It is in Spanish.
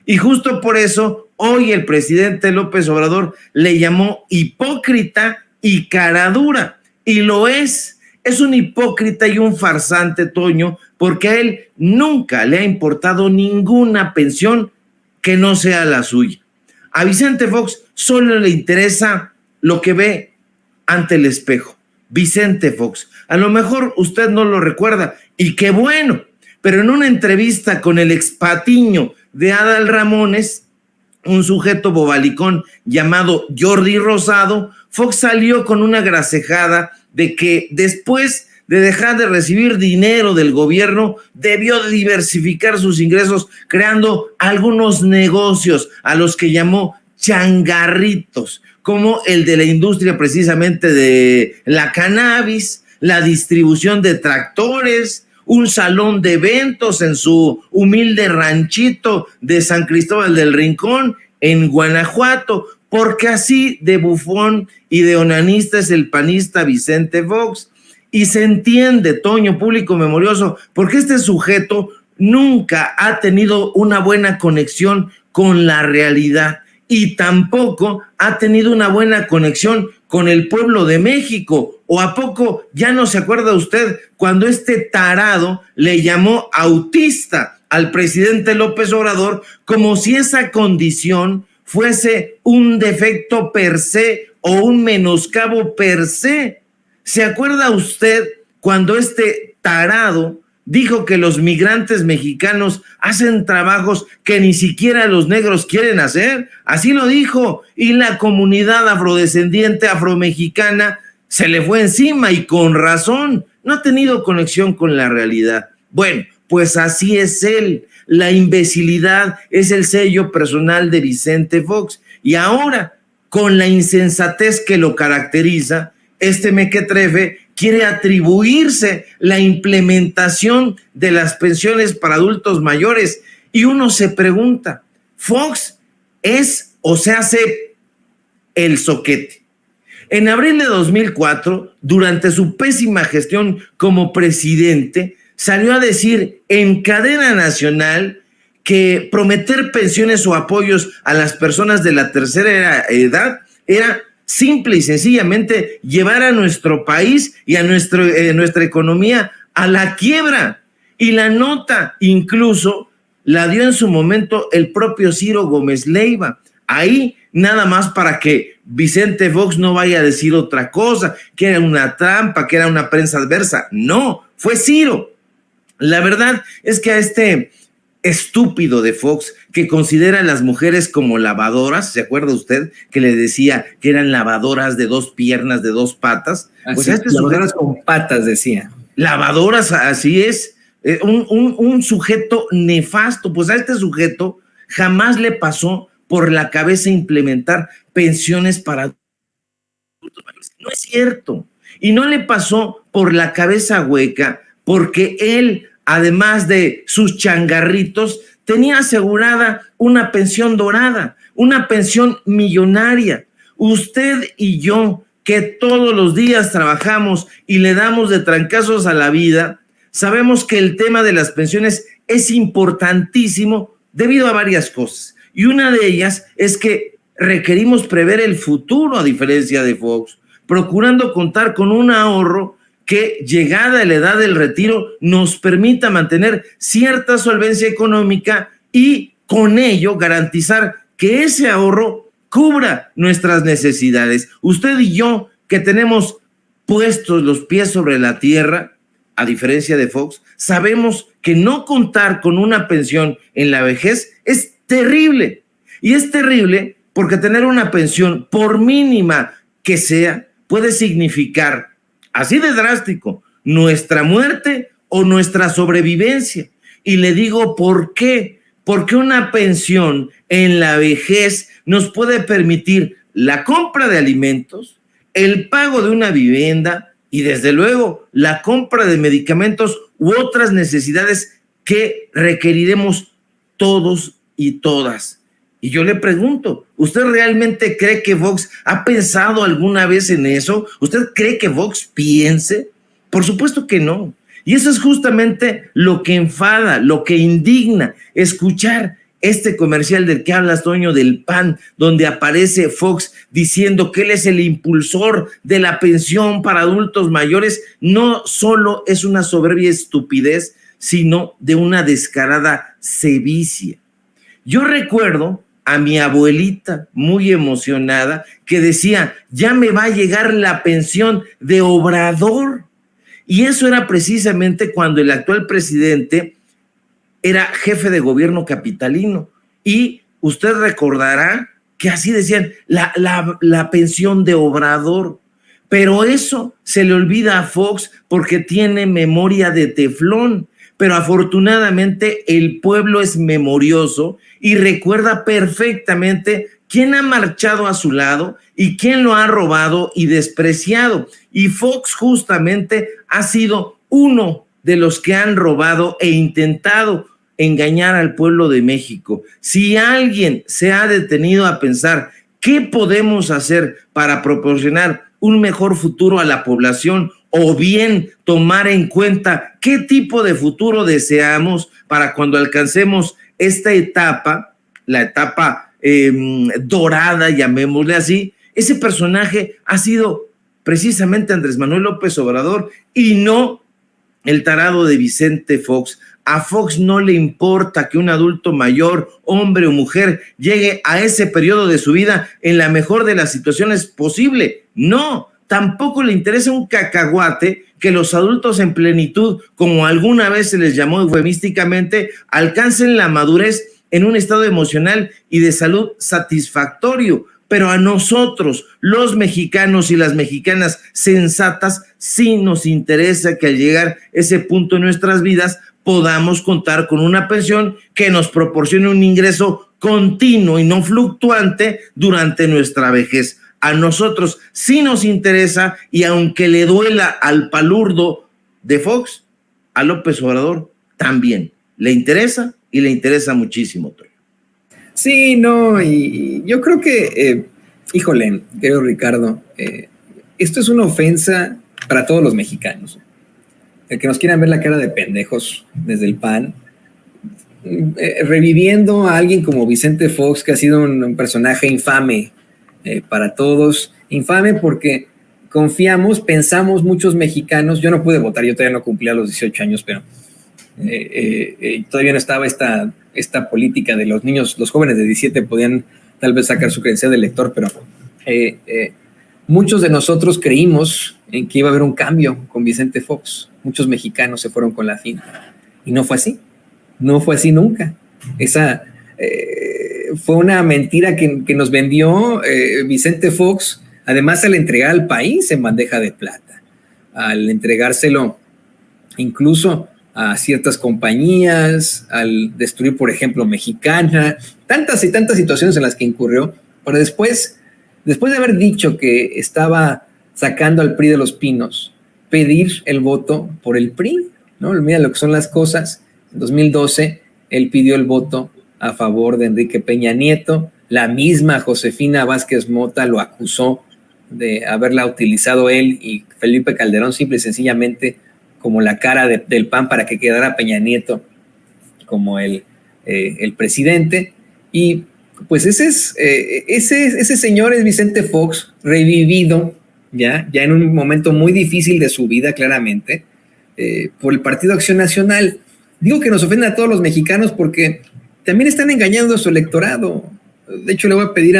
Y justo por eso hoy el presidente López Obrador le llamó hipócrita y caradura, y lo es un hipócrita y un farsante, Toño, porque a él nunca le ha importado ninguna pensión que no sea la suya. A Vicente Fox solo le interesa lo que ve ante el espejo. Vicente Fox, a lo mejor usted no lo recuerda, y qué bueno, pero en una entrevista con el expatiño de Adal Ramones, un sujeto bobalicón llamado Jordi Rosado, Fox salió con una gracejada de que después de dejar de recibir dinero del gobierno, debió diversificar sus ingresos creando algunos negocios a los que llamó changarritos, como el de la industria precisamente de la cannabis, la distribución de tractores, un salón de eventos en su humilde ranchito de San Cristóbal del Rincón, en Guanajuato, porque así de bufón y de onanista es el panista Vicente Fox. Y se entiende, Toño, público memorioso, porque este sujeto nunca ha tenido una buena conexión con la realidad y tampoco ha tenido una buena conexión con el pueblo de México. ¿O a poco ya no se acuerda usted cuando este tarado le llamó autista al presidente López Obrador, como si esa condición fuese un defecto per se o un menoscabo per se? ¿Se acuerda usted cuando este tarado dijo que los migrantes mexicanos hacen trabajos que ni siquiera los negros quieren hacer? Así lo dijo, y la comunidad afrodescendiente afromexicana se le fue encima, y con razón. No ha tenido conexión con la realidad. Bueno, pues así es él. La imbecilidad es el sello personal de Vicente Fox, y ahora, con la insensatez que lo caracteriza, este mequetrefe quiere atribuirse la implementación de las pensiones para adultos mayores, y uno se pregunta, ¿Fox es o se hace el zoquete? En abril de 2004, durante su pésima gestión como presidente, salió a decir en cadena nacional que prometer pensiones o apoyos a las personas de la tercera edad era simple y sencillamente llevar a nuestro país y a nuestra economía a la quiebra. Y la nota incluso la dio en su momento el propio Ciro Gómez Leiva. Ahí nada más para que Vicente Fox no vaya a decir otra cosa, que era una trampa, que era una prensa adversa. No, fue Ciro. La verdad es que a este estúpido de Fox, que considera a las mujeres como lavadoras, ¿se acuerda usted que le decía que eran lavadoras de dos piernas, de dos patas? Pues lavadoras con patas, decía. Lavadoras, así es, un sujeto nefasto. Pues a este sujeto jamás le pasó por la cabeza implementar pensiones para adultos mayores. No es cierto. Y no le pasó por la cabeza hueca, porque él, además de sus changarritos, tenía asegurada una pensión dorada, una pensión millonaria. Usted y yo, que todos los días trabajamos y le damos de trancazos a la vida, sabemos que el tema de las pensiones es importantísimo debido a varias cosas. Y una de ellas es que requerimos prever el futuro, a diferencia de Fox, procurando contar con un ahorro que, llegada a la edad del retiro, nos permita mantener cierta solvencia económica y con ello garantizar que ese ahorro cubra nuestras necesidades. Usted y yo, que tenemos puestos los pies sobre la tierra, a diferencia de Fox, sabemos que no contar con una pensión en la vejez es terrible. Y es terrible porque tener una pensión, por mínima que sea, puede significar, así de drástico, nuestra muerte o nuestra sobrevivencia. Y le digo por qué. Porque una pensión en la vejez nos puede permitir la compra de alimentos, el pago de una vivienda y, desde luego, la compra de medicamentos u otras necesidades que requeriremos todos y todas. Y yo le pregunto, ¿usted realmente cree que Vox ha pensado alguna vez en eso? ¿Usted cree que Vox piense? Por supuesto que no. Y eso es justamente lo que enfada, lo que indigna, escuchar este comercial del que hablas, Toño, del PAN, donde aparece Fox diciendo que él es el impulsor de la pensión para adultos mayores, no solo es una soberbia estupidez, sino de una descarada sevicia. Yo recuerdo a mi abuelita muy emocionada que decía, ya me va a llegar la pensión de Obrador. Y eso era precisamente cuando el actual presidente era jefe de gobierno capitalino. Y usted recordará que así decían, la pensión de Obrador. Pero eso se le olvida a Fox porque tiene memoria de teflón. Pero afortunadamente el pueblo es memorioso y recuerda perfectamente quién ha marchado a su lado y quién lo ha robado y despreciado. Y Fox justamente ha sido uno de los que han robado e intentado engañar al pueblo de México. Si alguien se ha detenido a pensar qué podemos hacer para proporcionar un mejor futuro a la población, o bien tomar en cuenta qué tipo de futuro deseamos para cuando alcancemos esta etapa, la etapa dorada, llamémosle así, ese personaje ha sido precisamente Andrés Manuel López Obrador y no el tarado de Vicente Fox. A Fox no le importa que un adulto mayor, hombre o mujer, llegue a ese periodo de su vida en la mejor de las situaciones posible. No, tampoco le interesa un cacahuate que los adultos en plenitud, como alguna vez se les llamó eufemísticamente, alcancen la madurez en un estado emocional y de salud satisfactorio. Pero a nosotros, los mexicanos y las mexicanas sensatas, sí nos interesa que al llegar a ese punto en nuestras vidas podamos contar con una pensión que nos proporcione un ingreso continuo y no fluctuante durante nuestra vejez. A nosotros sí nos interesa, y aunque le duela al palurdo de Fox, a López Obrador también le interesa y le interesa muchísimo, Toño. Sí, no, y yo creo que, híjole, querido Ricardo, esto es una ofensa para todos los mexicanos. El que nos quieran ver la cara de pendejos desde el PAN, reviviendo a alguien como Vicente Fox, que ha sido un personaje infame para todos, infame porque pensamos muchos mexicanos, yo no pude votar, yo todavía no cumplía los 18 años, pero todavía no estaba esta política de los niños, los jóvenes de 17 podían tal vez sacar su credencial de elector, pero muchos de nosotros creímos en que iba a haber un cambio con Vicente Fox. Muchos mexicanos se fueron con la finta y no fue así, no fue así nunca. Esa fue una mentira que nos vendió Vicente Fox, además al entregar al país en bandeja de plata, al entregárselo incluso a ciertas compañías, al destruir, por ejemplo, Mexicana, tantas y tantas situaciones en las que incurrió, pero después de haber dicho que estaba sacando al PRI de los pinos, pedir el voto por el PRI, ¿no? Mira lo que son las cosas. En 2012, él pidió el voto a favor de Enrique Peña Nieto. La misma Josefina Vázquez Mota lo acusó de haberla utilizado él y Felipe Calderón simple y sencillamente como la cara del PAN para que quedara Peña Nieto como el presidente. Y pues ese señor es Vicente Fox, revivido ya en un momento muy difícil de su vida, claramente, por el Partido Acción Nacional. Digo que nos ofenden a todos los mexicanos porque también están engañando a su electorado. De hecho, le voy a pedir